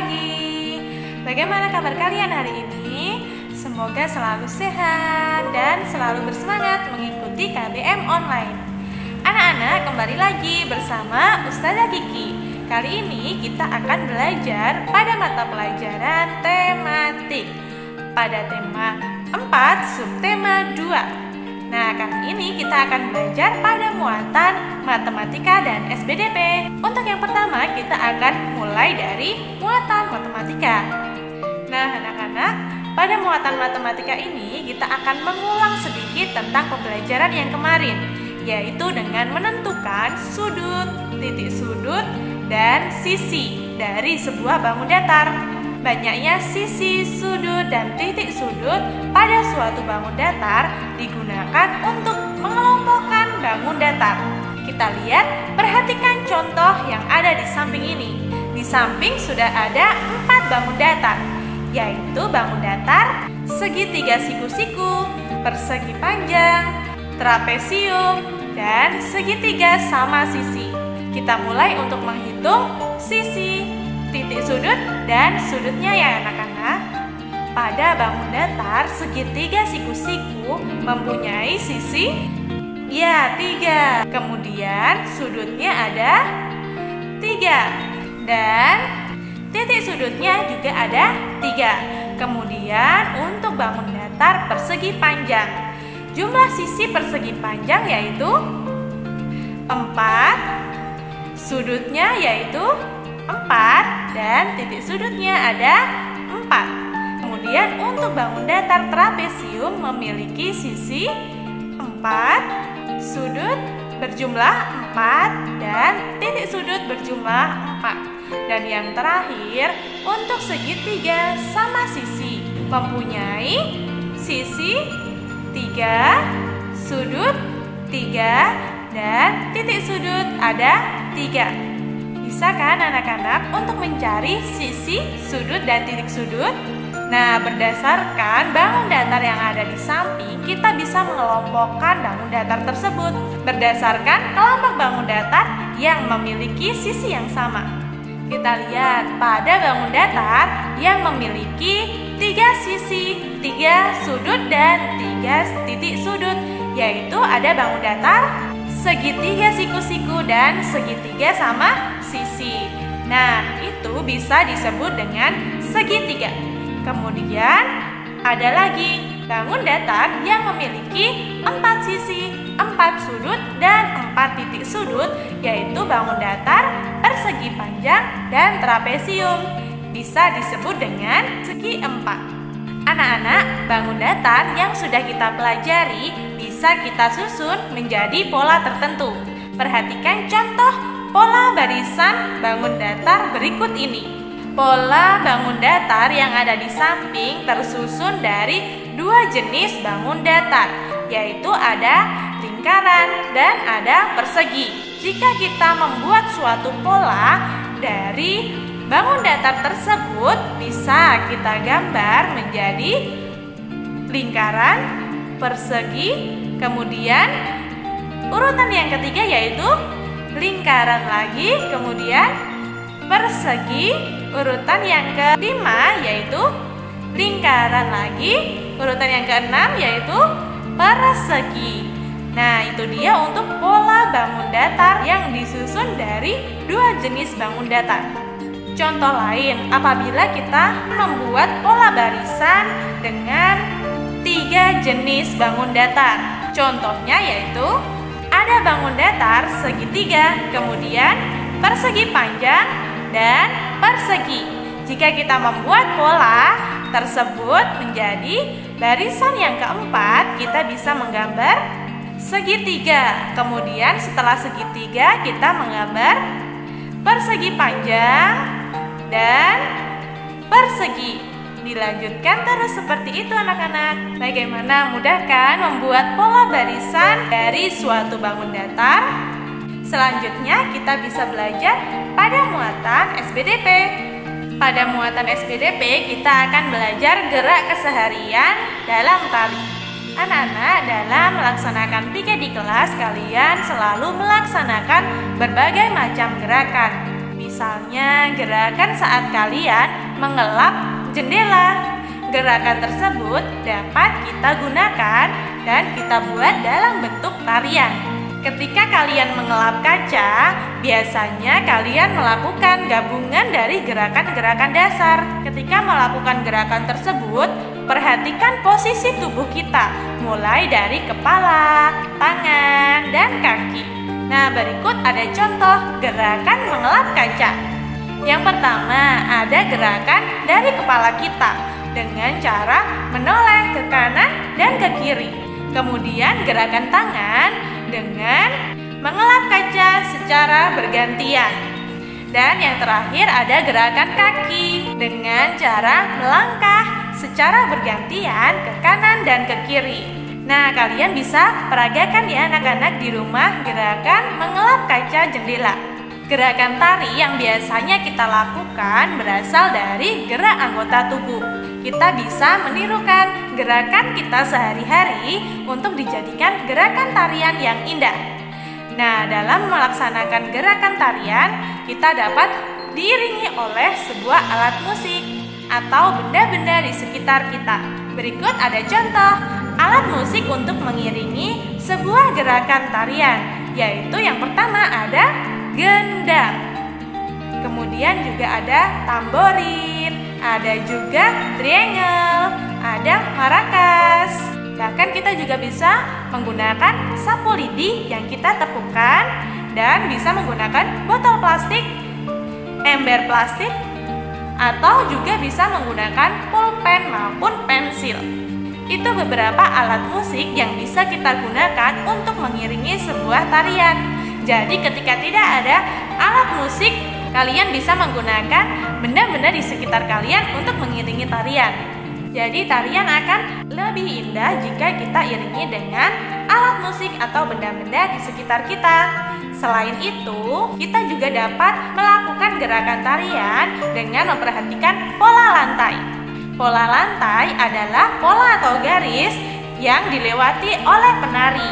lagi. Bagaimana kabar kalian hari ini? Semoga selalu sehat dan selalu bersemangat mengikuti KBM online. Anak-anak, kembali lagi bersama Ustazah Kiki. Kali ini kita akan belajar pada mata pelajaran tematik pada tema 4 subtema 2. Nah, kali ini kita akan belajar pada muatan matematika dan SPDP. Untuk yang pertama, kita akan mulai dari muatan matematika. Nah, anak-anak, pada muatan matematika ini kita akan mengulang sedikit tentang pembelajaran yang kemarin, yaitu dengan menentukan sudut, titik sudut, dan sisi dari sebuah bangun datar. Banyaknya sisi, sudut, dan titik sudut pada suatu bangun datar digunakan untuk mengelompokkan bangun datar. Kita lihat, perhatikan contoh yang ada di samping ini. Di samping sudah ada 4 bangun datar, yaitu bangun datar, segitiga siku-siku, persegi panjang, trapesium, dan segitiga sama sisi. Kita mulai untuk menghitung sisi, titik sudut, dan sudutnya ya anak-anak. Pada bangun datar, segitiga siku-siku mempunyai sisi 3. Kemudian sudutnya ada 3. Dan titik sudutnya juga ada 3. Kemudian untuk bangun datar persegi panjang, jumlah sisi persegi panjang yaitu 4, sudutnya yaitu 4, dan titik sudutnya ada 4. Kemudian untuk bangun datar trapesium memiliki sisi 4, sudut berjumlah 4, dan titik sudut berjumlah 4. Dan yang terakhir, untuk segitiga sama sisi mempunyai sisi 3, sudut 3, dan titik sudut ada 3. Bisa kan anak-anak untuk mencari sisi, sudut, dan titik sudut? Nah, berdasarkan bangun datar yang ada di samping, kita bisa mengelompokkan bangun datar tersebut berdasarkan kelompok bangun datar yang memiliki sisi yang sama. Kita lihat pada bangun datar yang memiliki 3 sisi, 3 sudut, dan 3 titik sudut, yaitu ada bangun datar, segitiga siku-siku, dan segitiga sama sisi. Nah, itu bisa disebut dengan segitiga. Kemudian ada lagi bangun datar yang memiliki 4 sisi, 4 sudut, dan 4 titik sudut, yaitu bangun datar, persegi panjang, dan trapesium. Bisa disebut dengan segi 4. Anak-anak, bangun datar yang sudah kita pelajari bisa kita susun menjadi pola tertentu. Perhatikan contoh pola barisan bangun datar berikut ini. Pola bangun datar yang ada di samping tersusun dari 2 jenis bangun datar, yaitu ada lingkaran dan ada persegi. Jika kita membuat suatu pola dari bangun datar tersebut, bisa kita gambar menjadi lingkaran, persegi, kemudian urutan yang ketiga yaitu lingkaran lagi, kemudian persegi, urutan yang kelima yaitu lingkaran lagi, urutan yang keenam yaitu persegi. Nah, itu dia untuk pola bangun datar yang disusun dari 2 jenis bangun datar. Contoh lain, apabila kita membuat pola barisan dengan 3 jenis bangun datar. Contohnya yaitu ada bangun datar segitiga, kemudian persegi panjang, dan persegi. Jika kita membuat pola tersebut menjadi barisan yang keempat, kita bisa menggambar segitiga. Kemudian setelah segitiga kita menggambar persegi panjang dan persegi. Dilanjutkan terus seperti itu anak-anak. Bagaimana mudah kan membuat pola barisan dari suatu bangun datar? Selanjutnya kita bisa belajar pada muatan SPDP. Pada muatan SPDP kita akan belajar gerak keseharian dalam tali. Anak-anak, dalam melaksanakan pikir di kelas, kalian selalu melaksanakan berbagai macam gerakan. Misalnya gerakan saat kalian mengelap jendela. Gerakan tersebut dapat kita gunakan dan kita buat dalam bentuk tarian. Ketika kalian mengelap kaca, biasanya kalian melakukan gabungan dari gerakan-gerakan dasar. Ketika melakukan gerakan tersebut, perhatikan posisi tubuh kita, mulai dari kepala, tangan, dan kaki. Nah, berikut ada contoh gerakan mengelap kaca. Yang pertama, ada gerakan dari kepala kita dengan cara menoleh ke kanan dan ke kiri. Kemudian gerakan tangan dengan mengelap kaca secara bergantian. Dan yang terakhir ada gerakan kaki dengan cara melangkah secara bergantian ke kanan dan ke kiri. Nah, kalian bisa peragakan ya anak-anak di rumah gerakan mengelap kaca jendela. Gerakan tari yang biasanya kita lakukan berasal dari gerak anggota tubuh. Kita bisa menirukan gerakan kita sehari-hari untuk dijadikan gerakan tarian yang indah. Nah, dalam melaksanakan gerakan tarian, kita dapat diiringi oleh sebuah alat musik atau benda-benda di sekitar kita. Berikut ada contoh alat musik untuk mengiringi sebuah gerakan tarian, yaitu yang pertama ada gendang. Kemudian juga ada tamborin, ada juga triangle, ada maracas. Bahkan kita juga bisa menggunakan sapu lidi yang kita tepukkan dan bisa menggunakan botol plastik, ember plastik, atau juga bisa menggunakan pulpen maupun pensil. Itu beberapa alat musik yang bisa kita gunakan untuk mengiringi sebuah tarian. Jadi ketika tidak ada alat musik, kalian bisa menggunakan benda-benda di sekitar kalian untuk mengiringi tarian. Jadi tarian akan lebih indah jika kita iringi dengan alat musik atau benda-benda di sekitar kita. Selain itu, kita juga dapat melakukan gerakan tarian dengan memperhatikan pola lantai. Pola lantai adalah pola atau garis yang dilewati oleh penari.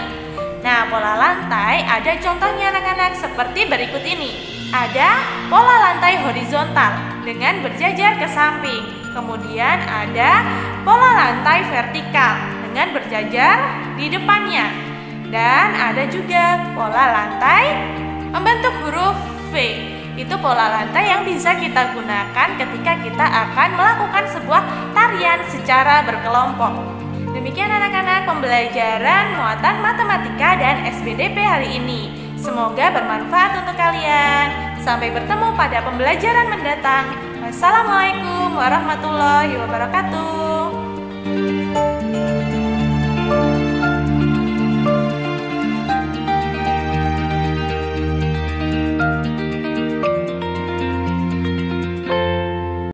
Nah, pola lantai ada contohnya anak-anak seperti berikut ini. Ada pola lantai horizontal dengan berjajar ke samping. Kemudian ada pola lantai vertikal dengan berjajar di depannya. Dan ada juga pola lantai membentuk huruf V. Itu pola lantai yang bisa kita gunakan ketika kita akan melakukan sebuah tarian secara berkelompok. Demikian anak-anak pembelajaran muatan matematika dan SBDP hari ini. Semoga bermanfaat untuk kalian. Sampai bertemu pada pembelajaran mendatang. Wassalamualaikum warahmatullahi wabarakatuh.